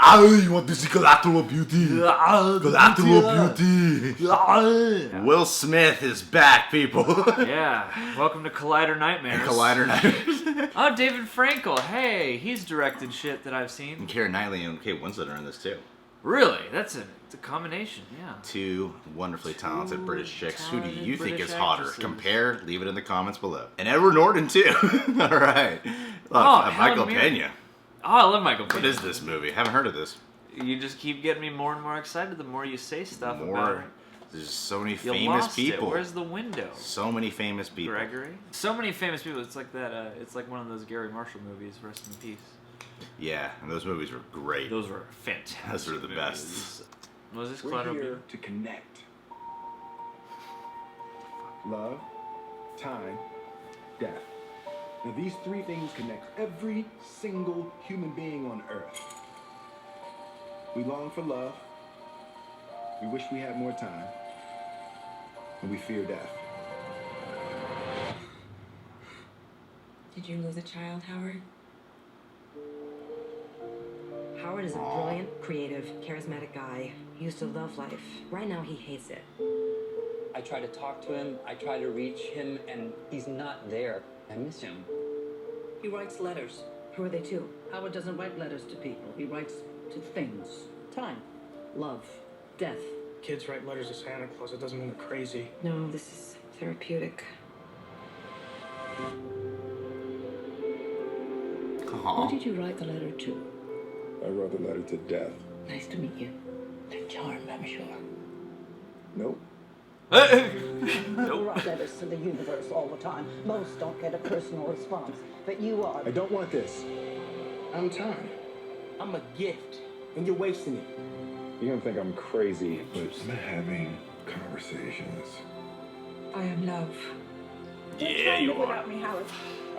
You want to see Collateral Beauty? Collateral Beauty. Will Smith is back, people. Yeah, welcome to Collider Nightmares. Collider Nightmares. Oh, David Frankel. Hey, he's directed shit that I've seen. And Keira Knightley and Kate Winslet are in this too. Really? It's a combination, yeah. Two wonderfully talented British chicks. Who do you think British is hotter? actresses. Compare, leave it in the comments below. And Edward Norton too. All right. Helen Michael Mirren. Pena. Oh, I love Michael Pena. What is this movie? Haven't heard of this. You just keep getting me more and more excited the more you say stuff about it. There's so many You famous lost people. It. Where's the window? So many famous people. Gregory? So many famous people. It's like that. It's like one of those Gary Marshall movies. Rest in peace. Yeah, and those movies were great. Those were fantastic. Those were the movies. best. Was this We're Collateral here Beauty? to connect. Love, time, death. Now these three things connect every single human being on Earth. We long for love, we wish we had more time, and we fear death. Did you lose a child, Howard? Howard is a brilliant, creative, charismatic guy. He used to love life. Right now, he hates it. I try to talk to him, I try to reach him, and he's not there. I miss him. He writes letters. Who are they to? Howard doesn't write letters to people. He writes to things. Time, love, death. Kids write letters to Santa Claus. It doesn't mean they're crazy. No, this is therapeutic. Who did you write the letter to? I wrote the letter to death. Nice to meet you. A charm, I'm sure. Nope. You write letters to the universe all the time. Most don't get a personal response, but you are. I don't want this. I'm time. I'm a gift, and you're wasting it. You're gonna think I'm crazy, but I'm having conversations. I am love. Yeah, you are. Without me, Howard.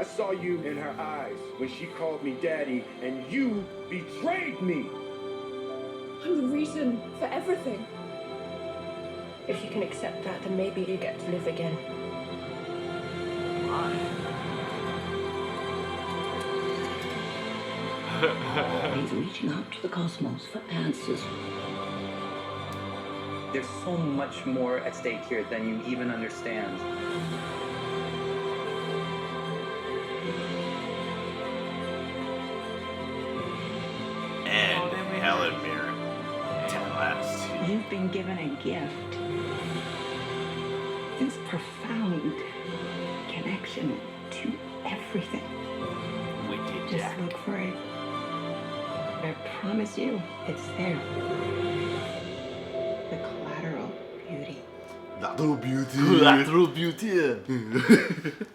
I saw you in her eyes when she called me daddy, and you betrayed me. I'm the reason for everything. If you can accept that, then maybe you get to live again. He's reaching out to the cosmos for answers. There's so much more at stake here than you even understand. And Helen Mirren. And last. You've been given a gift. This profound connection to everything. Wicked Just Jack. look for it. I promise you, it's there. The collateral beauty. Collateral Beauty. Collateral Beauty.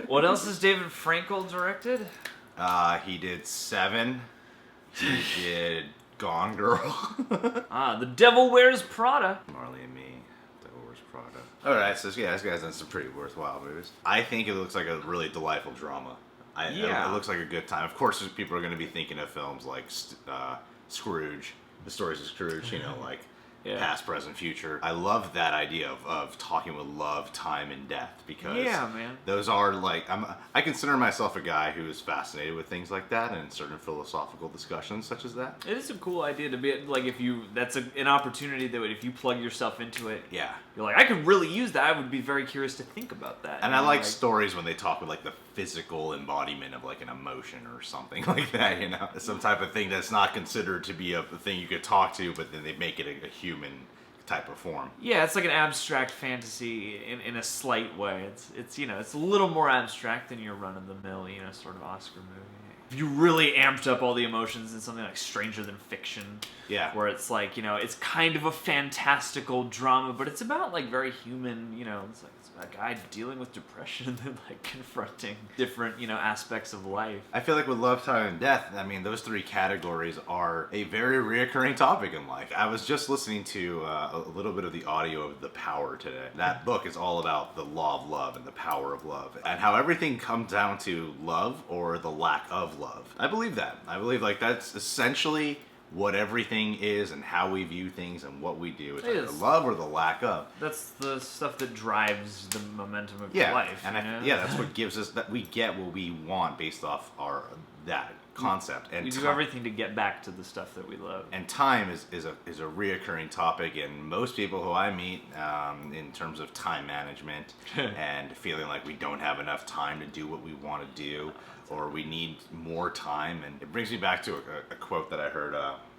What else has David Frankel directed? He did Seven. He did Gone Girl. The Devil Wears Prada. Marley and Me. Devil Wears Prada. Alright, so yeah, this guy's done some pretty worthwhile movies. I think it looks like a really delightful drama. It looks like a good time. Of course, people are going to be thinking of films like Scrooge, the stories of Scrooge, you know, like past, present, future. I love that idea of talking with love, time, and death because those are like, I consider myself a guy who is fascinated with things like that and certain philosophical discussions such as that. It is a cool idea to be like that's an opportunity that if you plug yourself into it, you're like, I could really use that. I would be very curious to think about that. And I like stories when they talk with like the physical embodiment of like an emotion or something like that, you know, some type of thing that's not considered to be a thing you could talk to, but then they make it a human type of form. Yeah, it's like an abstract fantasy in a slight way. It's you know, it's a little more abstract than your run of the mill, you know, sort of Oscar movie. If you really amped up all the emotions in something like Stranger Than Fiction, where it's like, you know, it's kind of a fantastical drama, but it's about like very human, you know, it's like it's about a guy dealing with depression and like confronting different, you know, aspects of life. I feel like with Love, Time, and Death, I mean, those three categories are a very reoccurring topic in life. I was just listening to a little bit of the audio of The Power today. That book is all about the law of love and the power of love and how everything comes down to love or the lack of love. I believe that. I believe like that's essentially what everything is and how we view things and what we do. It's either love or the lack of. That's the stuff that drives the momentum of life. And that's what gives us that we get what we want based off that concept. And we do everything to get back to the stuff that we love. And time is a reoccurring topic, and most people who I meet in terms of time management and feeling like we don't have enough time to do what we want to do, or we need more time. And it brings me back to a quote that I heard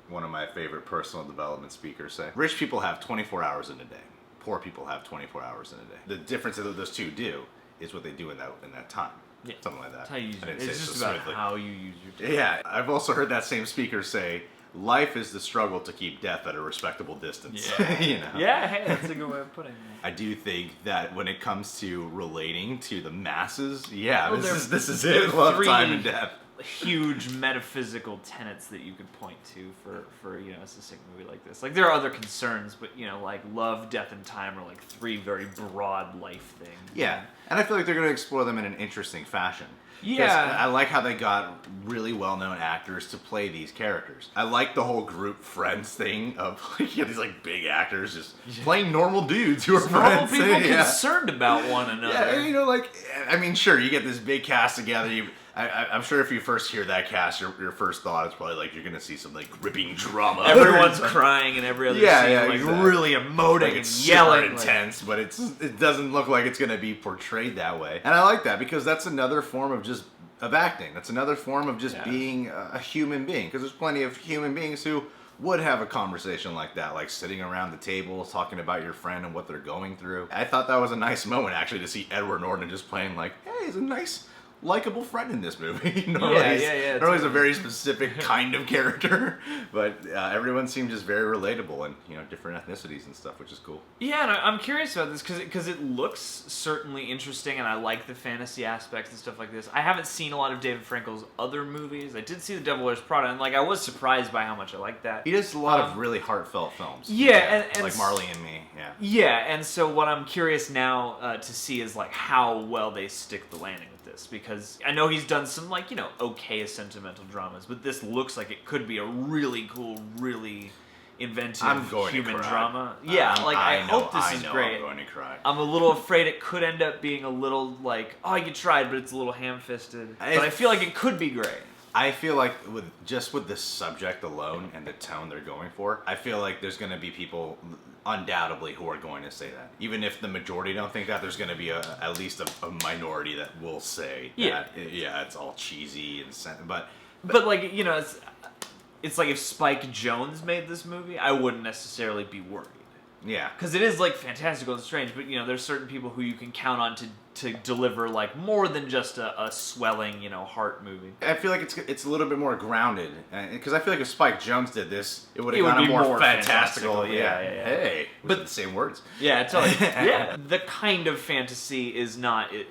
one of my favorite personal development speakers say. Rich people have 24 hours in a day. Poor people have 24 hours in a day. The difference that those two do is what they do in that time. Yeah. Something like that. It's how you use it. It's just about how you use your time. Yeah, I've also heard that same speaker say, life is the struggle to keep death at a respectable distance. Yeah. You know? Yeah, hey, that's a good way of putting it. I do think that when it comes to relating to the masses, yeah, well, this is it. Love, time, and death. Huge metaphysical tenets that you could point to for a succinct movie like this. Like, there are other concerns, but like love, death, and time are like three very broad life things. Yeah, and I feel like they're going to explore them in an interesting fashion. Yeah, I like how they got really well-known actors to play these characters. I like the whole group friends thing of these like big actors just playing normal dudes who are friends. Normal people concerned about one another. Yeah, sure, you get this big cast together. I'm sure if you first hear that cast, your first thought is probably like you're gonna see some like gripping drama. Everyone's crying and every other scene, exactly. Really emoting and yelling, intense. But it doesn't look like it's gonna be portrayed that way, and I like that because that's another form of acting. That's another form of just being a human being. Because there's plenty of human beings who would have a conversation like that, like sitting around the table talking about your friend and what they're going through. I thought that was a nice moment actually to see Edward Norton just playing like, hey, he's a nice, likable friend in this movie. Normally he's a very specific kind of character, but everyone seemed just very relatable and different ethnicities and stuff, which is cool. Yeah, and I'm curious about this because it looks certainly interesting, and I like the fantasy aspects and stuff like this. I haven't seen a lot of David Frankel's other movies. I did see The Devil Wears Prada, and I was surprised by how much I liked that. He does a lot of really heartfelt films. Yeah, and like Marley and Me. Yeah, and so what I'm curious now to see is like how well they stick the landing with this, because I know he's done some okay sentimental dramas, but this looks like it could be a really cool, really inventive human drama. Yeah, I hope this is great. I'm going to cry. I'm a little afraid it could end up being a little like, oh, you tried, but it's a little ham-fisted. But I feel like it could be great. I feel like with the subject alone and the tone they're going for, I feel like there's going to be people undoubtedly who are going to say that. Even if the majority don't think that, there's going to be at least a minority that will say that, it's all cheesy and but it's like if Spike Jonze made this movie, I wouldn't necessarily be worried. Yeah. Because it is fantastical and strange, but there's certain people who you can count on to deliver more than just a swelling heart movie. I feel like it's a little bit more grounded, because I feel like if Spike Jonze did this, it would have gone more fantastical. Yeah. Hey, but the same words. Yeah, totally. Yeah, the kind of fantasy is not. It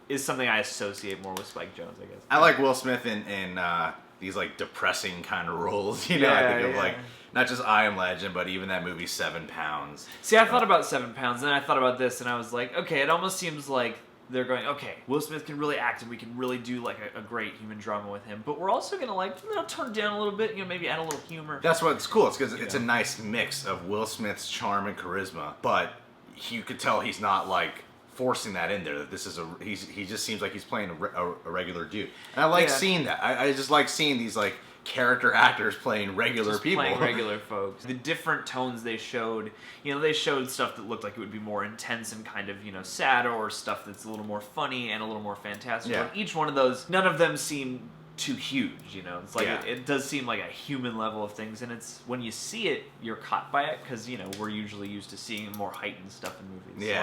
is something I associate more with Spike Jonze, I guess. I like Will Smith in these depressing kind of roles. I think of not just I Am Legend, but even that movie 7 Pounds. See, I thought about 7 Pounds, and then I thought about this, and I was like, okay, it almost seems like they're going, okay, Will Smith can really act, and we can really do a great human drama with him, but we're also gonna tone it down a little bit, maybe add a little humor. That's what's cool. It's because it's a nice mix of Will Smith's charm and charisma, but you could tell he's not forcing that in there. That this is he just seems like he's playing a regular dude, and I like seeing that. I just like seeing these character actors playing regular people. Playing regular folks. The different tones they showed, they showed stuff that looked like it would be more intense and kind of, sad, or stuff that's a little more funny and a little more fantastical. And each one of those, none of them seem too huge, It's it does seem like a human level of things, and it's when you see it, you're caught by it, because we're usually used to seeing more heightened stuff in movies.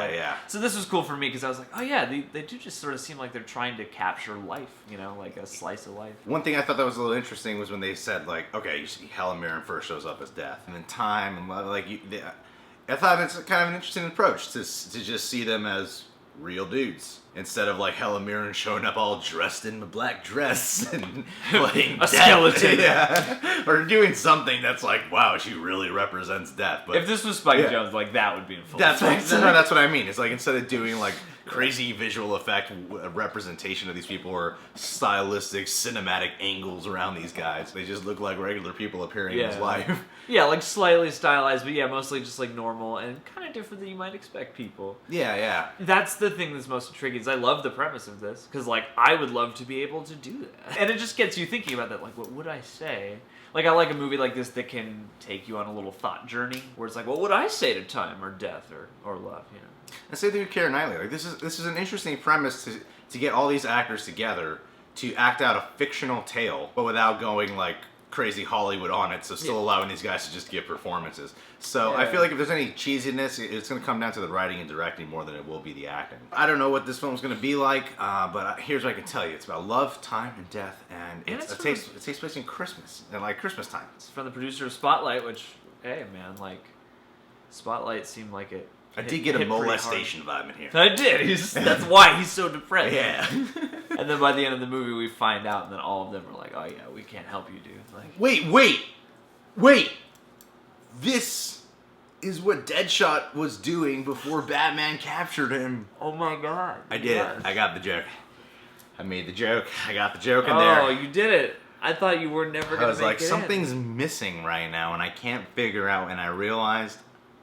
So this was cool for me, because I was like, oh yeah, they do just sort of seem like they're trying to capture life, like a slice of life. One thing I thought that was a little interesting was when they said okay, you see Helen Mirren first shows up as Death, and then time, and I thought it's kind of an interesting approach to just see them as real dudes, instead of Helen Mirren showing up all dressed in a black dress and playing a skeleton, or doing something that's wow, she really represents death. But if this was Spike Jonze, that would be in full. That's what I mean. It's instead of doing crazy visual effect representation of these people, or stylistic cinematic angles around these guys. They just look like regular people appearing in his life. Yeah, like slightly stylized, but yeah, mostly just like normal and kind of different than you might expect people. Yeah. That's the thing that's most intriguing, is I love the premise of this, because like I would love to be able to do that. And it just gets you thinking about that, like what would I say? Like I like a movie like this that can take you on a little thought journey, where it's like, what would I say to time or death or love, you know? And say through Keira Knightley, like this is an interesting premise to get all these actors together to act out a fictional tale, but without going like crazy Hollywood on it, so still allowing these guys to just give performances. So I feel like if there's any cheesiness, it's going to come down to the writing and directing more than it will be the acting. I don't know what this film's going to be like, but here's what I can tell you. It's about love, time, and death, and it takes place in Christmas, and like Christmas time. It's from the producer of Spotlight, which, hey man, like, Spotlight seemed like it. I did get a molestation vibe in here. I did. That's why he's so depressed. Yeah. And then by the end of the movie, we find out, and then all of them are like, "Oh yeah, we can't help you, dude." Like, wait! This is what Deadshot was doing before Batman captured him. Oh my god! I did it. I got the joke. I made the joke. I got the joke in there. Oh, you did it! I thought you were never gonna make it. I was like, something's missing right now, and I can't figure out. And I realized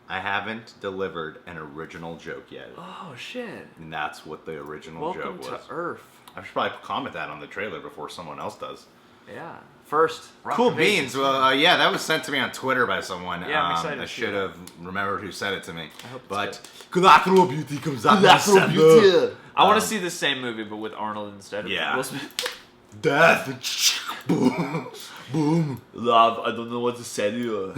I haven't delivered an original joke yet. Oh shit! And that's what the original joke was. Welcome to Earth. I should probably comment that on the trailer before someone else does. Yeah. First. Cool beans. Well, yeah, that was sent to me on Twitter by someone. Yeah, I'm excited. I should have remembered who sent it to me. I hope it's but Collateral Beauty comes out. Collateral Beauty. I want to see the same movie, but with Arnold instead of Will Smith. Death. Boom. Boom. Love, I don't know what to say to you.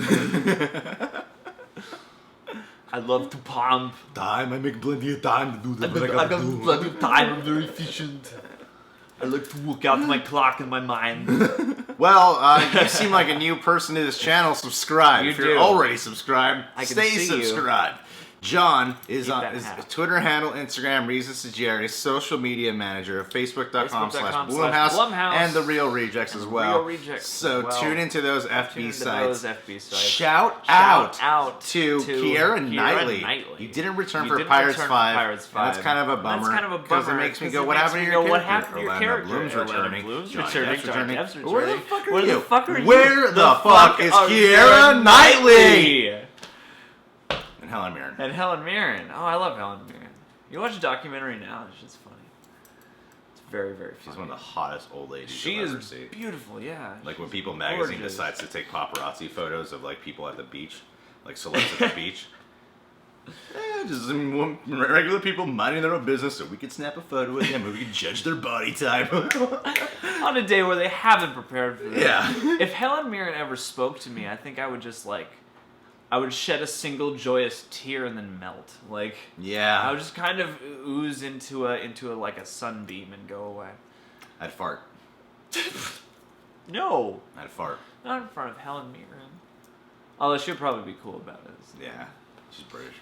I love to pump. Time, I make plenty of time to do that. I got plenty of time, I'm very efficient. I like to work out my clock in my mind. Well, you seem like a new person to this channel. Subscribe. If you're already subscribed, stay subscribed. John is on his Twitter handle, Instagram, Reasons to Jerry, social media manager, Facebook.com/Blumhouse, and The Real Rejects as well. So tune into those FB sites. Shout out to Keira Knightley. You didn't return for Pirates 5. And that's kind of a bummer. Because it makes me go, what happened to your character? Bloom's returning. Where the fuck are you? Where the fuck is Keira Knightley? Helen Mirren. And Helen Mirren. Oh, I love Helen Mirren. You watch a documentary now, it's just funny. It's very, very funny. She's one of the hottest old ladies you'll ever see. She is beautiful, yeah. Like when People magazine decides to take paparazzi photos of like people at the beach, like celebs at the beach. Just regular people minding their own business so we could snap a photo with them and we could judge their body type. On a day where they haven't prepared for that. Yeah. If Helen Mirren ever spoke to me, I think I would just like... I would shed a single joyous tear and then melt. Like, yeah, I would just kind of ooze into a like a sunbeam and go away. I'd fart. No, I'd fart. Not in front of Helen Mirren. Although she'd probably be cool about it. Yeah, she's British.